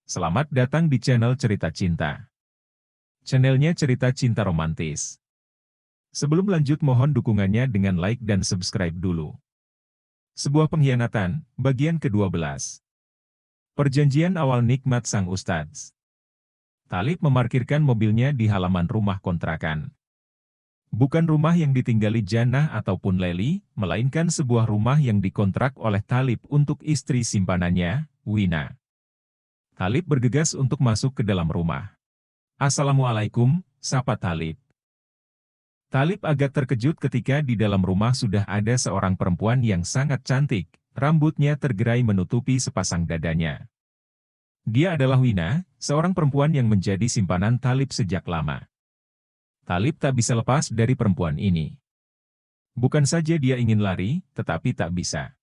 Selamat datang di channel Cerita Cinta. Channelnya cerita cinta romantis. Sebelum lanjut mohon dukungannya dengan like dan subscribe dulu. Sebuah pengkhianatan, bagian ke-12. Perjanjian awal nikmat sang ustadz. Talib memarkirkan mobilnya di halaman rumah kontrakan. Bukan rumah yang ditinggali Jannah ataupun Leli, melainkan sebuah rumah yang dikontrak oleh Talib untuk istri simpanannya, Wina. Talib bergegas untuk masuk ke dalam rumah. "Assalamualaikum," sapa Talib. Talib agak terkejut ketika di dalam rumah sudah ada seorang perempuan yang sangat cantik, rambutnya tergerai menutupi sepasang dadanya. Dia adalah Wina, seorang perempuan yang menjadi simpanan Talib sejak lama. Talib tak bisa lepas dari perempuan ini. Bukan saja dia ingin lari, tetapi tak bisa.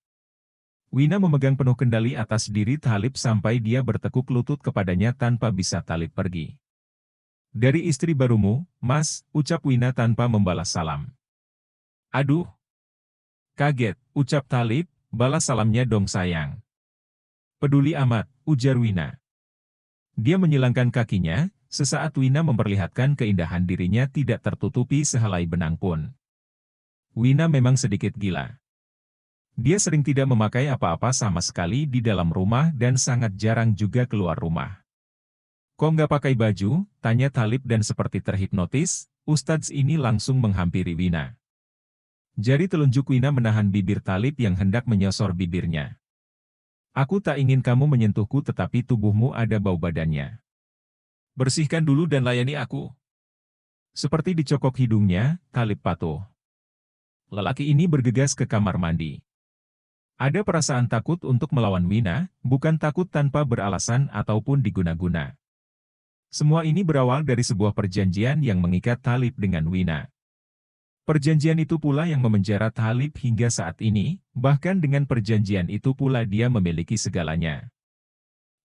Wina memegang penuh kendali atas diri Talib sampai dia bertekuk lutut kepadanya tanpa bisa Talib pergi. "Dari istri barumu, Mas," ucap Wina tanpa membalas salam. "Aduh. Kaget," ucap Talib, "balas salamnya dong sayang." "Peduli amat," ujar Wina. Dia menyilangkan kakinya, sesaat Wina memperlihatkan keindahan dirinya tidak tertutupi sehelai benang pun. Wina memang sedikit gila. Dia sering tidak memakai apa-apa sama sekali di dalam rumah dan sangat jarang juga keluar rumah. "Kok nggak pakai baju?" tanya Talib dan seperti terhipnotis, ustadz ini langsung menghampiri Wina. Jari telunjuk Wina menahan bibir Talib yang hendak menyosor bibirnya. "Aku tak ingin kamu menyentuhku tetapi tubuhmu ada bau badannya. Bersihkan dulu dan layani aku." Seperti dicokok hidungnya, Talib patuh. Lelaki ini bergegas ke kamar mandi. Ada perasaan takut untuk melawan Wina, bukan takut tanpa beralasan ataupun diguna-guna. Semua ini berawal dari sebuah perjanjian yang mengikat Talib dengan Wina. Perjanjian itu pula yang memenjara Talib hingga saat ini, bahkan dengan perjanjian itu pula dia memiliki segalanya.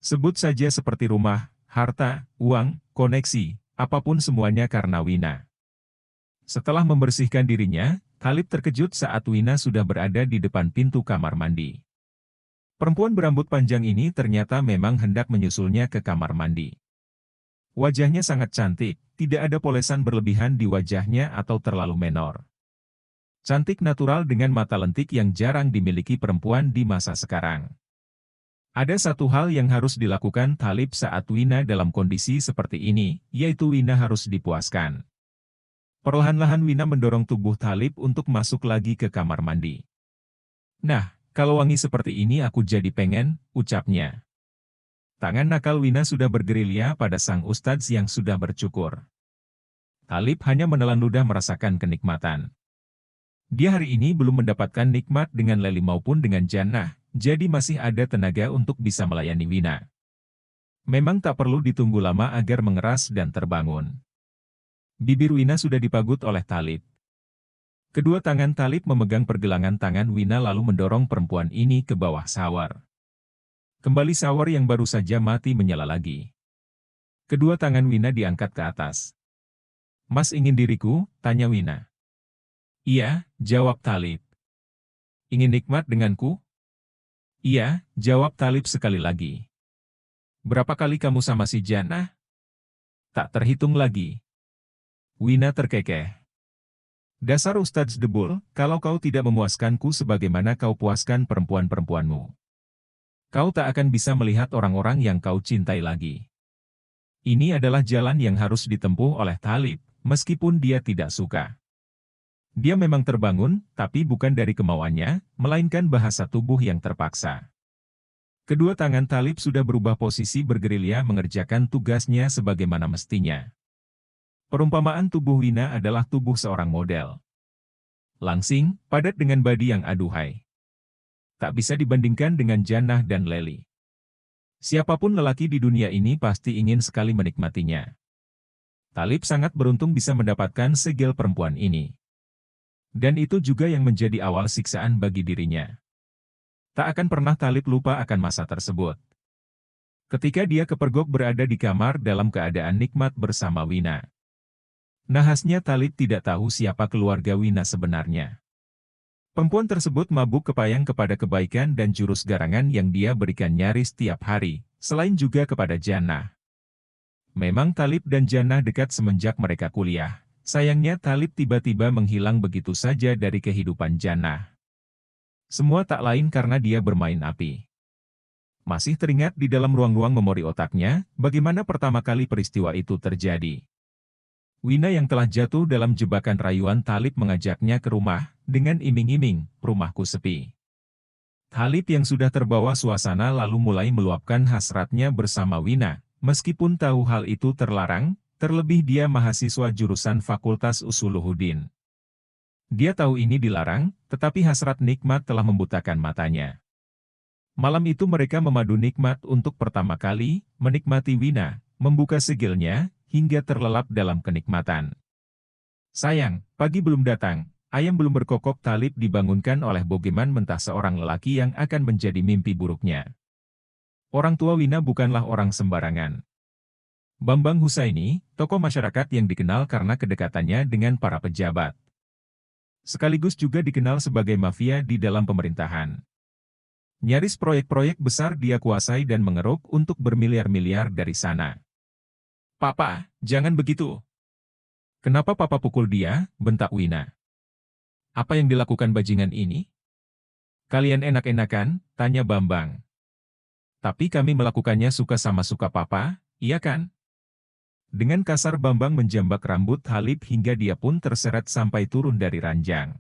Sebut saja seperti rumah, harta, uang, koneksi, apapun semuanya karena Wina. Setelah membersihkan dirinya, Talib terkejut saat Wina sudah berada di depan pintu kamar mandi. Perempuan berambut panjang ini ternyata memang hendak menyusulnya ke kamar mandi. Wajahnya sangat cantik, tidak ada polesan berlebihan di wajahnya atau terlalu menor. Cantik natural dengan mata lentik yang jarang dimiliki perempuan di masa sekarang. Ada satu hal yang harus dilakukan Talib saat Wina dalam kondisi seperti ini, yaitu Wina harus dipuaskan. Perlahan-lahan Wina mendorong tubuh Talib untuk masuk lagi ke kamar mandi. "Nah, kalau wangi seperti ini aku jadi pengen," ucapnya. Tangan nakal Wina sudah bergerilya pada sang ustadz yang sudah bercukur. Talib hanya menelan ludah merasakan kenikmatan. Dia hari ini belum mendapatkan nikmat dengan Leli maupun dengan Jannah, jadi masih ada tenaga untuk bisa melayani Wina. Memang tak perlu ditunggu lama agar mengeras dan terbangun. Bibir Wina sudah dipagut oleh Talib. Kedua tangan Talib memegang pergelangan tangan Wina lalu mendorong perempuan ini ke bawah shower. Kembali shower yang baru saja mati menyala lagi. Kedua tangan Wina diangkat ke atas. "Mas ingin diriku?" tanya Wina. "Iya," jawab Talib. "Ingin nikmat denganku?" "Iya," jawab Talib sekali lagi. "Berapa kali kamu sama si Jannah?" "Tak terhitung lagi." Wina terkekeh. "Dasar ustadz debul, kalau kau tidak memuaskanku sebagaimana kau puaskan perempuan-perempuanmu, kau tak akan bisa melihat orang-orang yang kau cintai lagi." Ini adalah jalan yang harus ditempuh oleh Talib, meskipun dia tidak suka. Dia memang terbangun, tapi bukan dari kemauannya, melainkan bahasa tubuh yang terpaksa. Kedua tangan Talib sudah berubah posisi bergerilya mengerjakan tugasnya sebagaimana mestinya. Perumpamaan tubuh Wina adalah tubuh seorang model. Langsing, padat dengan badi yang aduhai. Tak bisa dibandingkan dengan Jannah dan Leli. Siapapun lelaki di dunia ini pasti ingin sekali menikmatinya. Talib sangat beruntung bisa mendapatkan segel perempuan ini. Dan itu juga yang menjadi awal siksaan bagi dirinya. Tak akan pernah Talib lupa akan masa tersebut. Ketika dia kepergok berada di kamar dalam keadaan nikmat bersama Wina. Nahasnya Talib tidak tahu siapa keluarga Wina sebenarnya. Perempuan tersebut mabuk kepayang kepada kebaikan dan jurus garangan yang dia berikan nyaris tiap hari, selain juga kepada Jannah. Memang Thalib dan Jannah dekat semenjak mereka kuliah. Sayangnya Thalib tiba-tiba menghilang begitu saja dari kehidupan Jannah. Semua tak lain karena dia bermain api. Masih teringat di dalam ruang-ruang memori otaknya, bagaimana pertama kali peristiwa itu terjadi. Wina yang telah jatuh dalam jebakan rayuan Thalib mengajaknya ke rumah, dengan iming-iming, rumahku sepi. Thalib yang sudah terbawa suasana lalu mulai meluapkan hasratnya bersama Wina, meskipun tahu hal itu terlarang, terlebih dia mahasiswa jurusan Fakultas Usuluddin. Dia tahu ini dilarang, tetapi hasrat nikmat telah membutakan matanya. Malam itu mereka memadu nikmat untuk pertama kali, menikmati Wina, membuka segilnya, hingga terlelap dalam kenikmatan. Sayang, pagi belum datang, ayam belum berkokok. Thalib dibangunkan oleh Bogeman mentah seorang lelaki yang akan menjadi mimpi buruknya. Orang tua Wina bukanlah orang sembarangan. Bambang Husaini, tokoh masyarakat yang dikenal karena kedekatannya dengan para pejabat. Sekaligus juga dikenal sebagai mafia di dalam pemerintahan. Nyaris proyek-proyek besar dia kuasai dan mengeruk untuk bermiliar-miliar dari sana. "Papa, jangan begitu. Kenapa Papa pukul dia?" bentak Wina. "Apa yang dilakukan bajingan ini?" "Kalian enak-enakan?" tanya Bambang. "Tapi kami melakukannya suka sama suka Papa, iya kan?" Dengan kasar Bambang menjambak rambut Thalib hingga dia pun terseret sampai turun dari ranjang.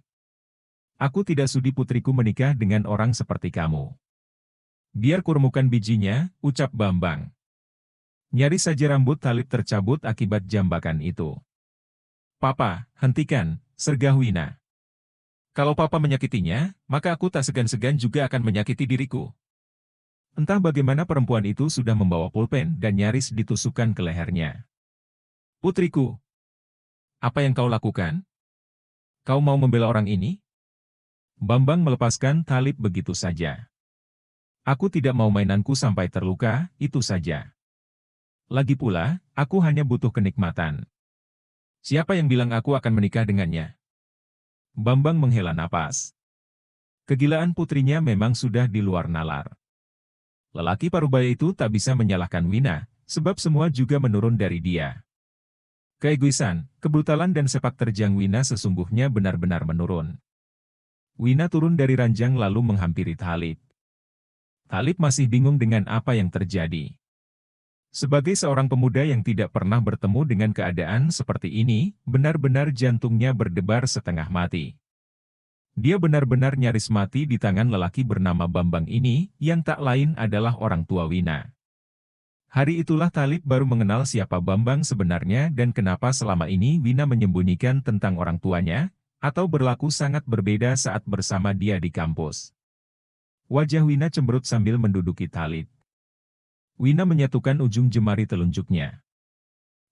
"Aku tidak sudi putriku menikah dengan orang seperti kamu. Biar kurmukan bijinya," ucap Bambang. Nyaris saja rambut Thalib tercabut akibat jambakan itu. "Papa, hentikan," sergah Wina. "Kalau Papa menyakitinya, maka aku tak segan-segan juga akan menyakiti diriku." Entah bagaimana perempuan itu sudah membawa pulpen dan nyaris ditusukkan ke lehernya. "Putriku, apa yang kau lakukan? Kau mau membela orang ini?" Bambang melepaskan Thalib begitu saja. "Aku tidak mau mainanku sampai terluka, itu saja. Lagi pula, aku hanya butuh kenikmatan. Siapa yang bilang aku akan menikah dengannya?" Bambang menghela napas. Kegilaan putrinya memang sudah di luar nalar. Lelaki parubaya itu tak bisa menyalahkan Wina, sebab semua juga menurun dari dia. Keegoisan, kebrutalan dan sepak terjang Wina sesungguhnya benar-benar menurun. Wina turun dari ranjang lalu menghampiri Thalib. Thalib masih bingung dengan apa yang terjadi. Sebagai seorang pemuda yang tidak pernah bertemu dengan keadaan seperti ini, benar-benar jantungnya berdebar setengah mati. Dia benar-benar nyaris mati di tangan lelaki bernama Bambang ini, yang tak lain adalah orang tua Wina. Hari itulah Thalib baru mengenal siapa Bambang sebenarnya dan kenapa selama ini Wina menyembunyikan tentang orang tuanya, atau berlaku sangat berbeda saat bersama dia di kampus. Wajah Wina cemberut sambil menduduki Thalib. Wina menyatukan ujung jemari telunjuknya.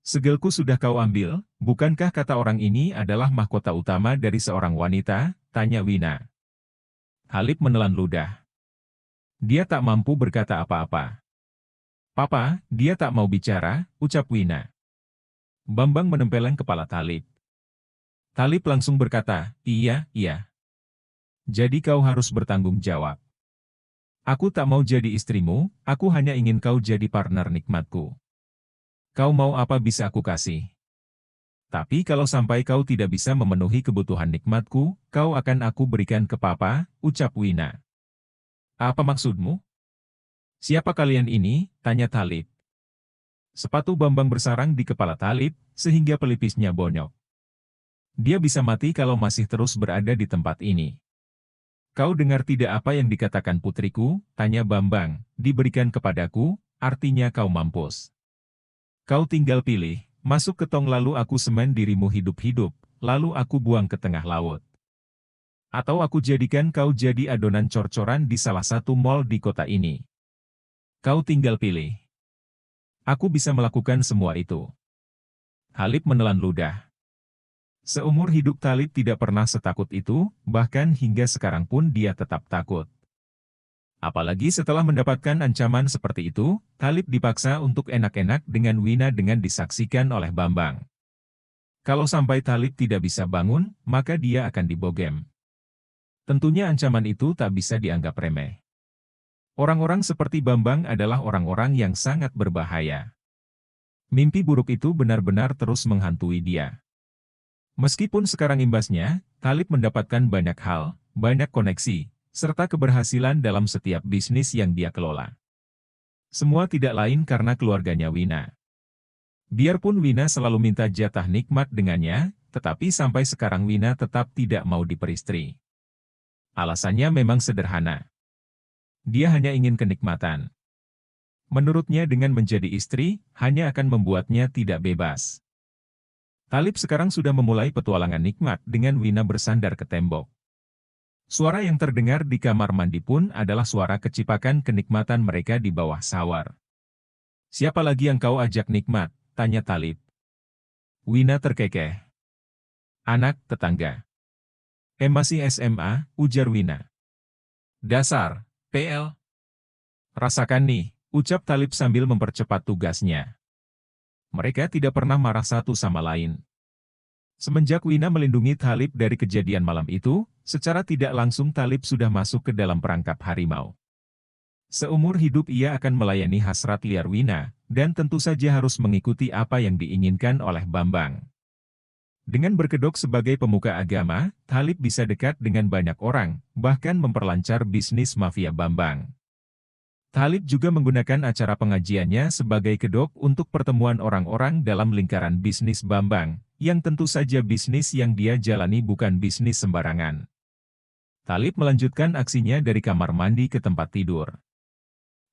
"Segelku sudah kau ambil, bukankah kata orang ini adalah mahkota utama dari seorang wanita?" tanya Wina. Thalib menelan ludah. Dia tak mampu berkata apa-apa. "Papa, dia tak mau bicara," ucap Wina. Bambang menempeleng kepala Thalib. Thalib langsung berkata, "Iya, iya. Jadi kau harus bertanggung jawab. Aku tak mau jadi istrimu, aku hanya ingin kau jadi partner nikmatku. Kau mau apa bisa aku kasih. Tapi kalau sampai kau tidak bisa memenuhi kebutuhan nikmatku, kau akan aku berikan ke Papa," ucap Wina. "Apa maksudmu?" "Siapa kalian ini?" tanya Thalib. Sepatu Bambang bersarang di kepala Thalib, sehingga pelipisnya bonyok. Dia bisa mati kalau masih terus berada di tempat ini. "Kau dengar tidak apa yang dikatakan putriku?" tanya Bambang. "Diberikan kepadaku, artinya kau mampus. Kau tinggal pilih, masuk ke tong lalu aku semen dirimu hidup-hidup, lalu aku buang ke tengah laut. Atau aku jadikan kau jadi adonan cor-coran di salah satu mal di kota ini. Kau tinggal pilih. Aku bisa melakukan semua itu." Thalib menelan ludah. Seumur hidup Thalib tidak pernah setakut itu, bahkan hingga sekarang pun dia tetap takut. Apalagi setelah mendapatkan ancaman seperti itu, Thalib dipaksa untuk enak-enak dengan Wina dengan disaksikan oleh Bambang. Kalau sampai Thalib tidak bisa bangun, maka dia akan dibogem. Tentunya ancaman itu tak bisa dianggap remeh. Orang-orang seperti Bambang adalah orang-orang yang sangat berbahaya. Mimpi buruk itu benar-benar terus menghantui dia. Meskipun sekarang imbasnya, Talib mendapatkan banyak hal, banyak koneksi, serta keberhasilan dalam setiap bisnis yang dia kelola. Semua tidak lain karena keluarganya Wina. Biarpun Wina selalu minta jatah nikmat dengannya, tetapi sampai sekarang Wina tetap tidak mau diperistri. Alasannya memang sederhana. Dia hanya ingin kenikmatan. Menurutnya dengan menjadi istri, hanya akan membuatnya tidak bebas. Talib sekarang sudah memulai petualangan nikmat dengan Wina bersandar ke tembok. Suara yang terdengar di kamar mandi pun adalah suara kecipakan kenikmatan mereka di bawah sawar. "Siapa lagi yang kau ajak nikmat?" tanya Talib. Wina terkekeh. "Anak tetangga." Masih SMA, ujar Wina. "Dasar PL. Rasakan nih," ucap Talib sambil mempercepat tugasnya. Mereka tidak pernah marah satu sama lain. Semenjak Wina melindungi Talib dari kejadian malam itu, secara tidak langsung Talib sudah masuk ke dalam perangkap harimau. Seumur hidup ia akan melayani hasrat liar Wina, dan tentu saja harus mengikuti apa yang diinginkan oleh Bambang. Dengan berkedok sebagai pemuka agama, Talib bisa dekat dengan banyak orang, bahkan memperlancar bisnis mafia Bambang. Talib juga menggunakan acara pengajiannya sebagai kedok untuk pertemuan orang-orang dalam lingkaran bisnis Bambang, yang tentu saja bisnis yang dia jalani bukan bisnis sembarangan. Talib melanjutkan aksinya dari kamar mandi ke tempat tidur.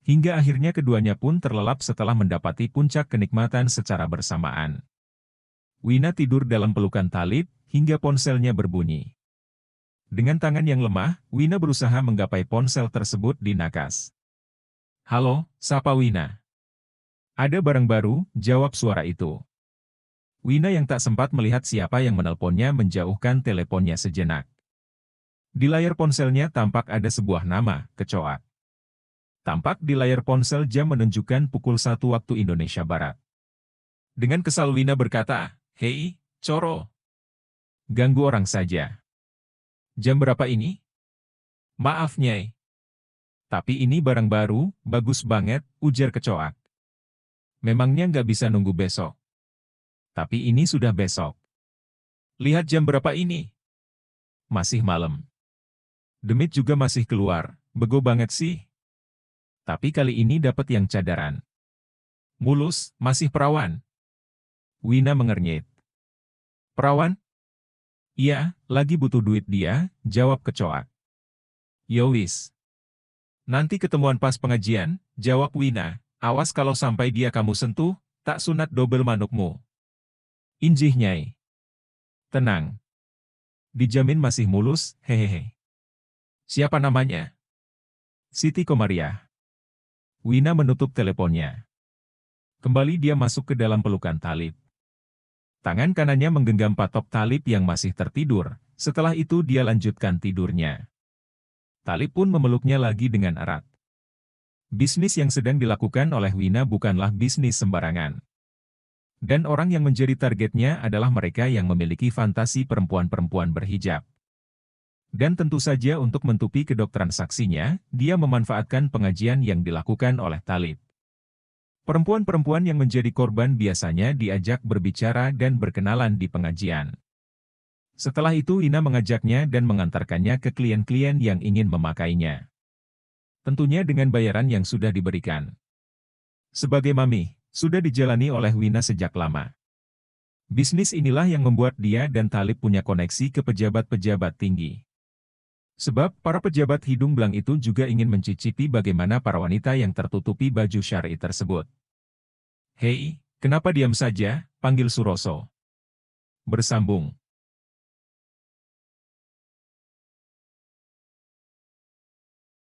Hingga akhirnya keduanya pun terlelap setelah mendapati puncak kenikmatan secara bersamaan. Wina tidur dalam pelukan Talib, hingga ponselnya berbunyi. Dengan tangan yang lemah, Wina berusaha menggapai ponsel tersebut di nakas. "Halo," sapa Wina. "Ada barang baru," jawab suara itu. Wina yang tak sempat melihat siapa yang menelponnya menjauhkan teleponnya sejenak. Di layar ponselnya tampak ada sebuah nama, Kecoak. Tampak di layar ponsel jam menunjukkan pukul 1 waktu Indonesia Barat. Dengan kesal Wina berkata, "Hei, Coro. Ganggu orang saja. Jam berapa ini?" "Maaf, Nyai. Tapi ini barang baru, bagus banget," ujar Kecoak. "Memangnya nggak bisa nunggu besok?" "Tapi ini sudah besok." "Lihat jam berapa ini?" "Masih malam. Demit juga masih keluar, bego banget sih. Tapi kali ini dapat yang cadaran. Mulus, masih perawan." Wina mengernyit. "Perawan?" "Iya, lagi butuh duit dia," jawab Kecoak. "Yowis. Nanti ketemuan pas pengajian," jawab Wina. "Awas kalau sampai dia kamu sentuh, tak sunat dobel manukmu." "Injih, Nyai. Tenang. Dijamin masih mulus, hehehe." "Siapa namanya?" "Siti Komariah." Wina menutup teleponnya. Kembali dia masuk ke dalam pelukan Talib. Tangan kanannya menggenggam patok Talib yang masih tertidur, setelah itu dia lanjutkan tidurnya. Talib pun memeluknya lagi dengan erat. Bisnis yang sedang dilakukan oleh Wina bukanlah bisnis sembarangan. Dan orang yang menjadi targetnya adalah mereka yang memiliki fantasi perempuan-perempuan berhijab. Dan tentu saja untuk menutupi kedok transaksinya, dia memanfaatkan pengajian yang dilakukan oleh Talib. Perempuan-perempuan yang menjadi korban biasanya diajak berbicara dan berkenalan di pengajian. Setelah itu Wina mengajaknya dan mengantarkannya ke klien-klien yang ingin memakainya. Tentunya dengan bayaran yang sudah diberikan. Sebagai mami, sudah dijalani oleh Wina sejak lama. Bisnis inilah yang membuat dia dan Talib punya koneksi ke pejabat-pejabat tinggi. Sebab para pejabat hidung belang itu juga ingin mencicipi bagaimana para wanita yang tertutupi baju syar'i tersebut. "Hei, kenapa diam saja?" panggil Suroso. Bersambung.